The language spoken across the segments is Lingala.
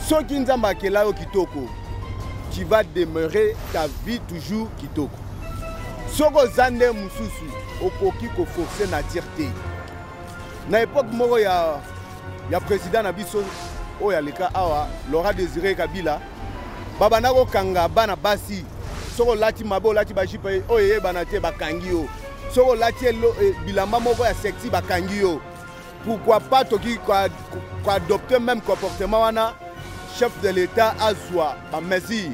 Soki nzamba akela yo kitoko, tu vas demeurer ta vie toujours kitoko. Soko zande mususu okoki ko forcer na tirte. Na époque moko ya président na biso oya leka awa Laurent Désiré Kabila baba nako kanga bana basi soko lati mabo lati bajipa oye bana te bakangi yo soko lati bilamba moko ya sexy bakangi yo. Pourquoi pas toki kwa adopter même comportement wana chef de l'État azwa ba mesure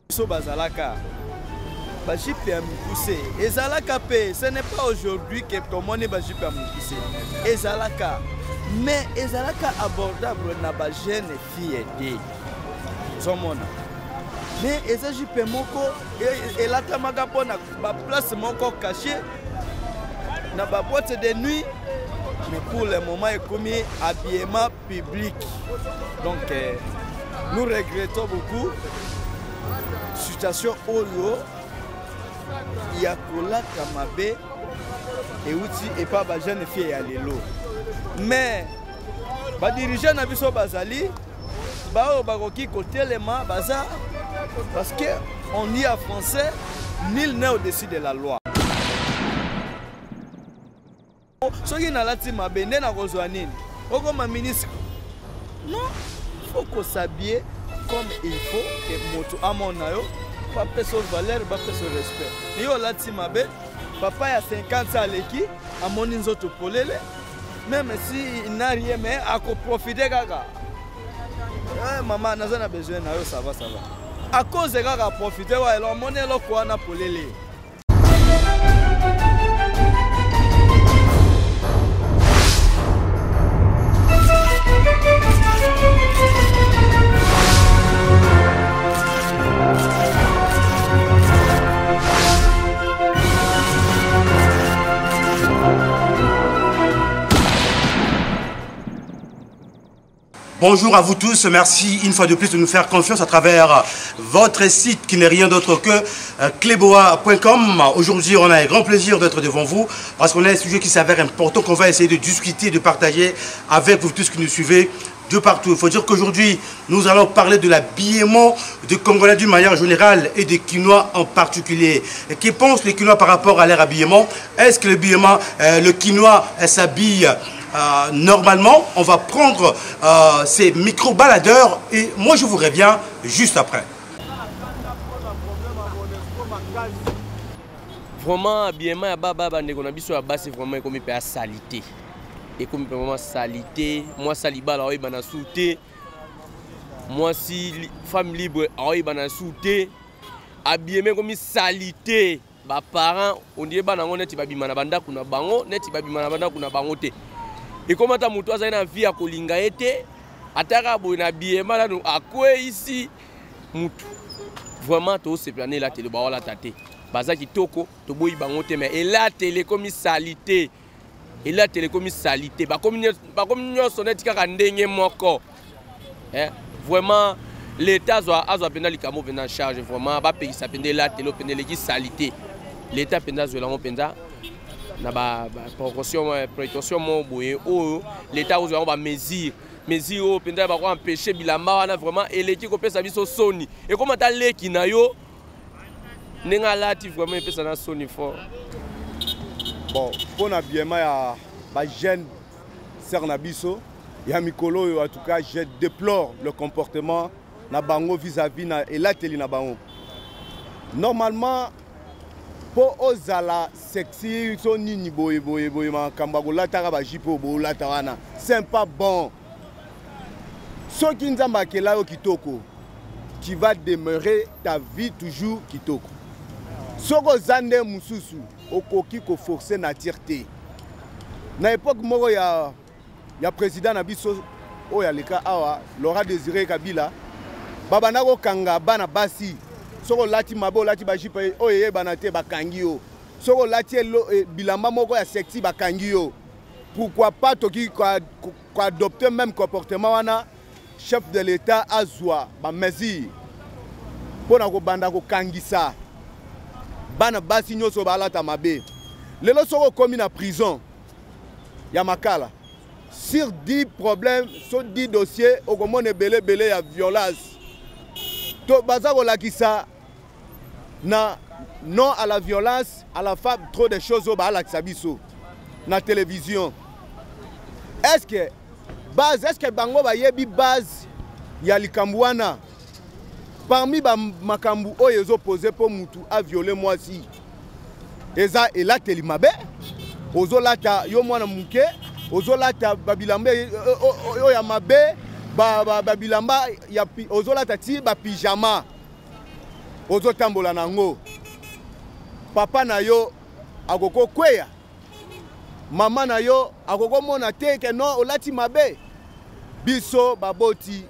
so bazalaka bajipe ya mikuse ezalaka pe ce n'est pas aujourd'hui que tomoni bajipe ya mikuse ezalaka mais ezalaka abordable na ba jeune fille de zomona mais eza jipe moko elatamaka mpo na ba place moko caché na ba boîte de nuit mais pour le moment ekomi habillement public donc nous regrettons beaucoup situation oyo ya kolaka mabe euti epa ba jeune fille ya lelo mais ba dirigeant na biso bazali bao bakoki kotelema baza parce que on dit en français nul n'est au-dessus de la loi. Soki nalati mabe nde na kozwa nini okoma ministre non faut qu'on s'habille comme il faut que moto amona yo pas personne valeur pas personne respect yo lati mabe papa ya 50 aleki amoni nzoto polele même si il n'a rien mais à profiter kaka maman naza na besoin na yo ça va à cause de kaka profiter wa elo moni elo kwa na polele. Bonjour à vous tous, merci une fois de plus de nous faire confiance à travers votre site qui n'est rien d'autre que cleboa.com. Aujourd'hui, on a un grand plaisir d'être devant vous parce qu'on a un sujet qui s'avère important qu'on va essayer de discuter, de partager avec vous tous qui nous suivez de partout. Il faut dire qu'aujourd'hui, nous allons parler de l'habillement des Congolais d'une manière générale et des Quinois en particulier. Que pensent les Quinois par rapport à leur habillement? Est-ce que le Quinois s'habille normalement? On va prendre ces micro-baladeurs et moi je vous reviens juste après. Vraiment, habillement ya baba bandeko na biso ya basi vraiment ekomi pe salité. Ekomi vraiment salité. Moi salibala oyi bana souté. Moi si femme libre oyi bana souté. Habillement comme salité. Ba parents on dit bana ngone ti babima na banda kuna bango, neti babima na banda kuna bango te. Et comment ta moto a une vie à kolinga été, ataka bo na habillement là nous akwe ici mutu. Vraiment to se planer la télé ba la tate. Baza kitoko to boyi bango te mais et la télé comme salité. Et la télé comme salité. Ba comme sonnet kaka ndenge moko. Vraiment l'état a pena likamo pena charge vraiment ba pays ça pena la télé pena les salité. L'état pena zo la mo pena na ba précaution mo boye o l'état ozo ba mesure o penda ba ko empêcher bilamba wana vraiment eleki ko pesa biso soni et comment ta leki na yo nenga lati vraiment pesa na soni fort. Bon pour na bien ya ba jeune sœur na biso ya mikolo en tout cas je déplore le comportement na bango vis-à-vis na elateli na bango. Normalement po ozala sexy so nini boye makamba kolata ba jipo bo lata wana c'est pas bon. Soki nzamba akela yo kitoko, tu vas demeurer ta vie toujours kitoko. Soko zande mususu okoki ko forcer na tirte. Na époque moko ya président na biso oya leka awa Laurent Désiré Kabila baba nako kanga bana basi soko lati mabo lati bajipa oye bana te bakangi yo soko lati bilamba moko ya sexy bakangi yo. Pourquoi pas toki kwa adopter même comportement wana chef de l'État azwa ba mesure pona ko banda ko kangisa bana basi nyoso balata mabe lelo soko komi na prison ya makala sur 10 problèmes, sur 10 dossiers, au moment de belé belé à violence. To bazako la qui ça na non à la violence, à la femme, trop de choses au bas la kisabiso na télévision. Est-ce que bango ba yebi base ya likambwana parmi ba makambu oyezo posé pour mutu a violer moi si eza elateli mabe ozolata yo mwana muke ozolata babilamba oya mabe babilamba ya ozolata ti ba pyjama ozotambola nango papa na yo akoko kweya mama na yo akoko mona te ke non olati mabe biso baboti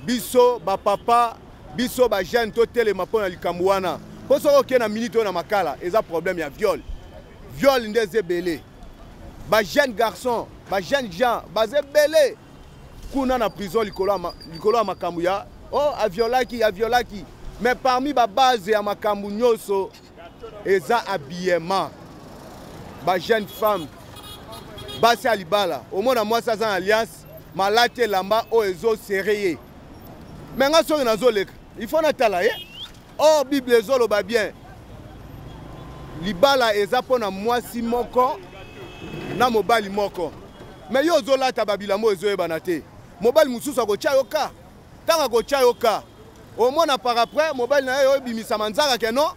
biso ba papa biso ba jeune to telema pona likambo wana po soko ke na minute na makala eza problème ya viol ndeze belé ba jeune garçon ba jeune gens bazé belé kuna na prison likolo ya makambo ya oh aviolaki mais parmi ba base ya makambo nyoso eza habillement ba jeune femme basi alibala au moins moi ça en alliance malate lamba o ezo serré mais nga so na zoleka il faut na tala oh bible ezolo ba bien libala eza pona mwasi moko na mobali moko mais yo zolata babilamo ezo ebana te mobali mususu akocha yoka tanga kocha yoka au moins na par après mobali na yo bimisa manzaka ke non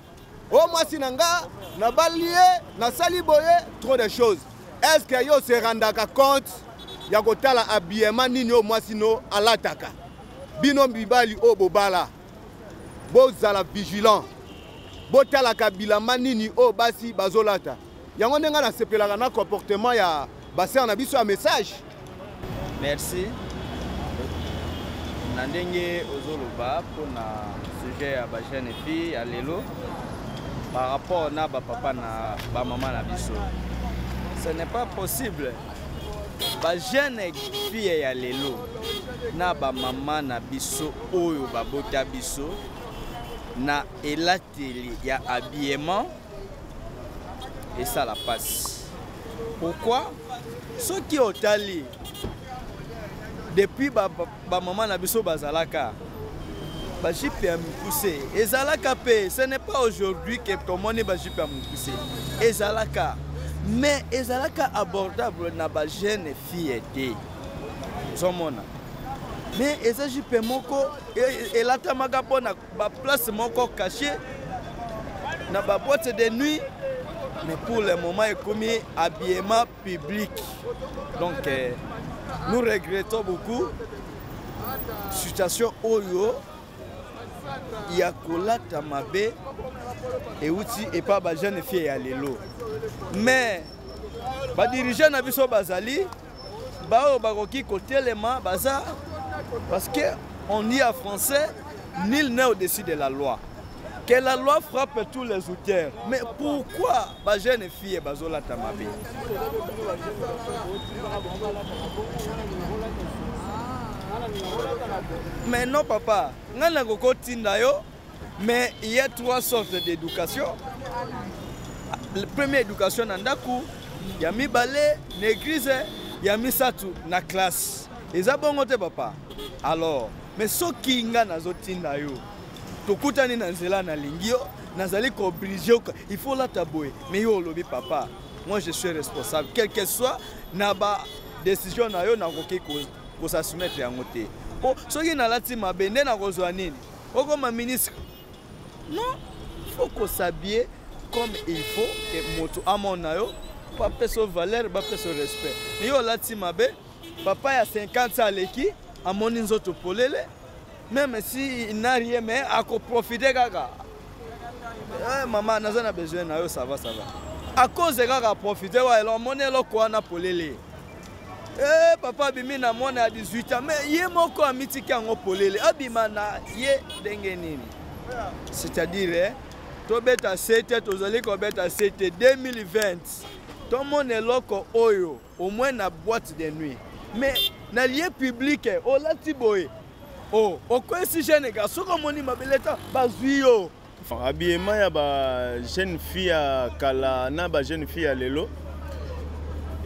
oh mwasi nanga na balie na sali boye trop de choses. Est-ce que yo se rendaka compte ya kotala habillement nini yo mwasi no alataka bino bibali o bobala bozala vigilant botala kabilamba nini o basi bazolata yango ndenga na sepelaka na comportement ya baser na biso ya message. Merci. Na ndenge ozoloba pona sujet ya ba jeune fille ya lelo par rapport na ba papa na ba maman na biso. Ce n'est pas possible. Ba jeune fille ya lelo na ba maman na biso oyo babota biso na elateli ya habillement et ça la passe. Pourquoi? Ceux qui ont tali depuis ba maman na biso bazalaka ba jipe ya mukuse ezalaka pe ce n'est pas aujourd'hui que tout le monde ba jipe ya mukuse ezalaka mais ezalaka abordable na ba jeune fille te zomona mais eza jipe moko elatamaka pona ba place moko caché na ba boîte de nuit mais pour le moment il commis habillement public donc nous regrettons beaucoup situation oyo ya kolata mabe et outi et pas ba jeune fille ya lelo mais ba dirigeant na biso bazali ba bakoki kotelema baza parce que on dit en français nul n'est au-dessus de la loi. Que la loi frappe tous les auteurs. Mais pourquoi ba jeune fille bazolata mabe? Mais non papa, ngana koko tinda yo, mais il y a trois sortes d'éducation. La première éducation nandaku, ya mibale, n'église, ya misatu na classe. Eza bongo te papa. Alors, mais so kinga nazo tinda yo. Tokutani na nzela na lingio, nazali ko obligé, il faut la tabouer. Mais yo lobi papa, moi je suis responsable, quel que soit na ba décision na yo na koki ko s'assumettre yango te. Oh, soki na lati mabende na kozwa nini? Oko ma ministre. Non, il faut qu'on s'habille comme il faut que moto amona yo, pas peso valeur, pas peso respect. Mais yo lati mabe, papa ya 50 aleki, amoni nzoto polele. Même si il n'a rien, mais à profiter gaga. Maman, nous avons besoin de ça va. À cause de gaga profiter, ouais, l'on monnaie le quoi na polele. Papa bimi na mona à 18 ans, mais yé moko amiti kango polele. Abima na yé dengenini. C'est-à-dire, to beta 7, to zali ko beta 7 2020. Tout le monde est loko oyo, au moins na boîte de nuit. Mais na lieu public, au latiboye. Oh, pourquoi si jeune gars, ce qu'on m'a mabeleta, bazuyo. Habillement ya ba jeune fille kala na ba jeune fille lelo.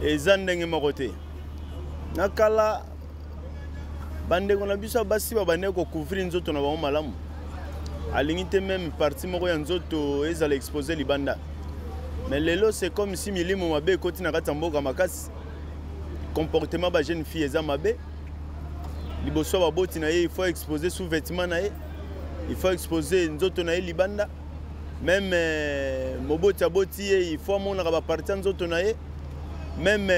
Eza ndenge moko te. nakala bandeko na biso basi babande ko couvrir nzoto na bango malamu alingi te même partie moko ya nzoto ezala exposer libanda mais lelo c'est comme si milimo mabe ekoti na kati ya mboka makasi comportement ba jeune fille eza mabe liboso baboti na ye il faut exposer sous vêtement na ye il faut exposer nzoto na ye libanda même moboti aboti ye il faut amonaka baparti ya nzoto na ye même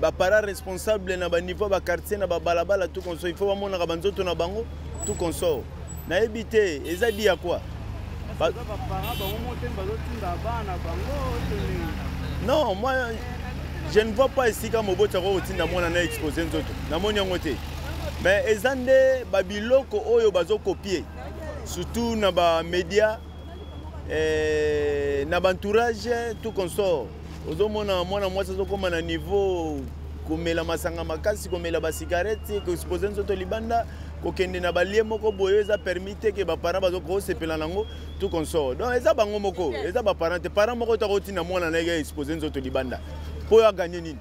bapara responsable na baniveau baquartier na babalabala tout consort il faut bamonaka banzoto na bango tout consort nayebi te eza di ya quoi non moi je ne vois pas esika moboti akokotinda mwana na exposer nzoto namoni yango te mais eza nde babiloko oyo bazokopie surtout na bamédia na bantourage tout consort ozomona mwana mwasi azokoma na niveau komela masanga makasi komela basigarete koexpose nzoto libanda kokende na balie moko boye eza permis te ke baparent bazokosepela nango tout consort donc eza bango moko eza baparent te parent moko takotina mwana na ye expose nzoto libanda po ya gagner nini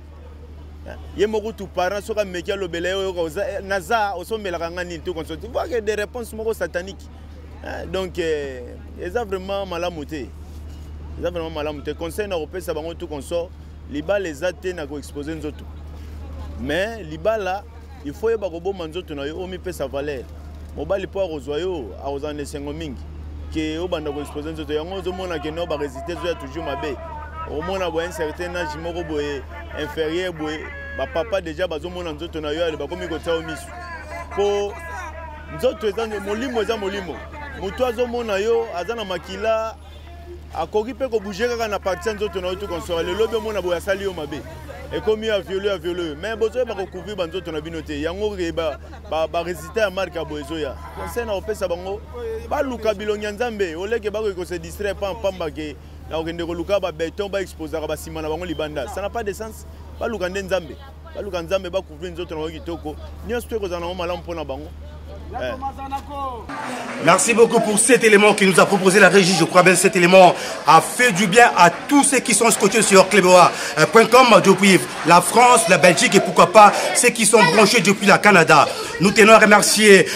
ye moko tout parent soka meki alobela yo naza osomelaka nga nini tout consort tu vois que des réponses moko sataniques donc eza vraiment malamu te eza vraiment malamu te conseil na kopesa bango tout consort libala eza te na koexpose nzoto mais libala il faut yeba koboma nzoto na yo omipesa valeur mobali mpo akozwa yo akozala na esengo mingi ke obanda koexpose nzoto yango ozomona ke no baresite ezoya toujours mabe omona boye un certain âge moko boye inférieur boye bapapa déjà bazomona nzoto na yo ale bakomi kotia yo miso mpo nzoto eza molimo eza molimo moto azomona yo aza na makila akoki mpe kobouge kaka na parti ya nzoto na yo tout consort lelo mpe omona boye asali yo mabe ekomi aviole mais bozoyeba kocouvrir banzoto na bino te yango ke barésultat ya marke ya boye ezoya conseil na kopesa bango baluka bilongi ya nzambe oleke bakoki kose distraire pamba ke na kokende koluka babeton baexposaka basima na bango libanda ça n'a pas de sens baluka nde nzambe baluka nzambe bacouvrir nzoto na bango kitoko nyonso to ekozala nango malamu mpo na bango. Merci beaucoup pour cet élément qui nous a proposé la régie. Je crois bien que cet élément a fait du bien à tous ceux qui sont scotchés sur Kleboa.com depuis la France, la Belgique et pourquoi pas ceux qui sont branchés depuis le Canada. Nous tenons à remercier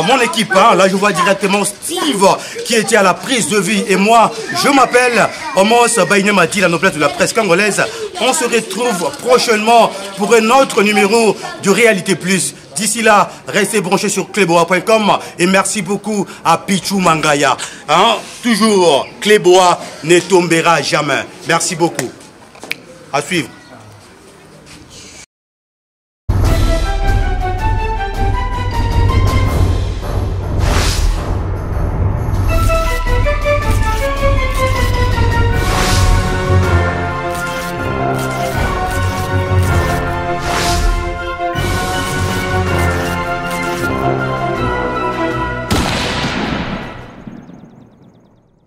mon équipe. Là, je vois directement Steve qui était à la prise de vie et moi, je m'appelle Omos Baïnemadi, la noblesse de la presse congolaise. On se retrouve prochainement pour un autre numéro de Réalité Plus. D'ici là, restez branchés sur Kleboa.com et merci beaucoup à Pichou Mangaya. Toujours, Kleboa ne tombera jamais. Merci beaucoup. À suivre.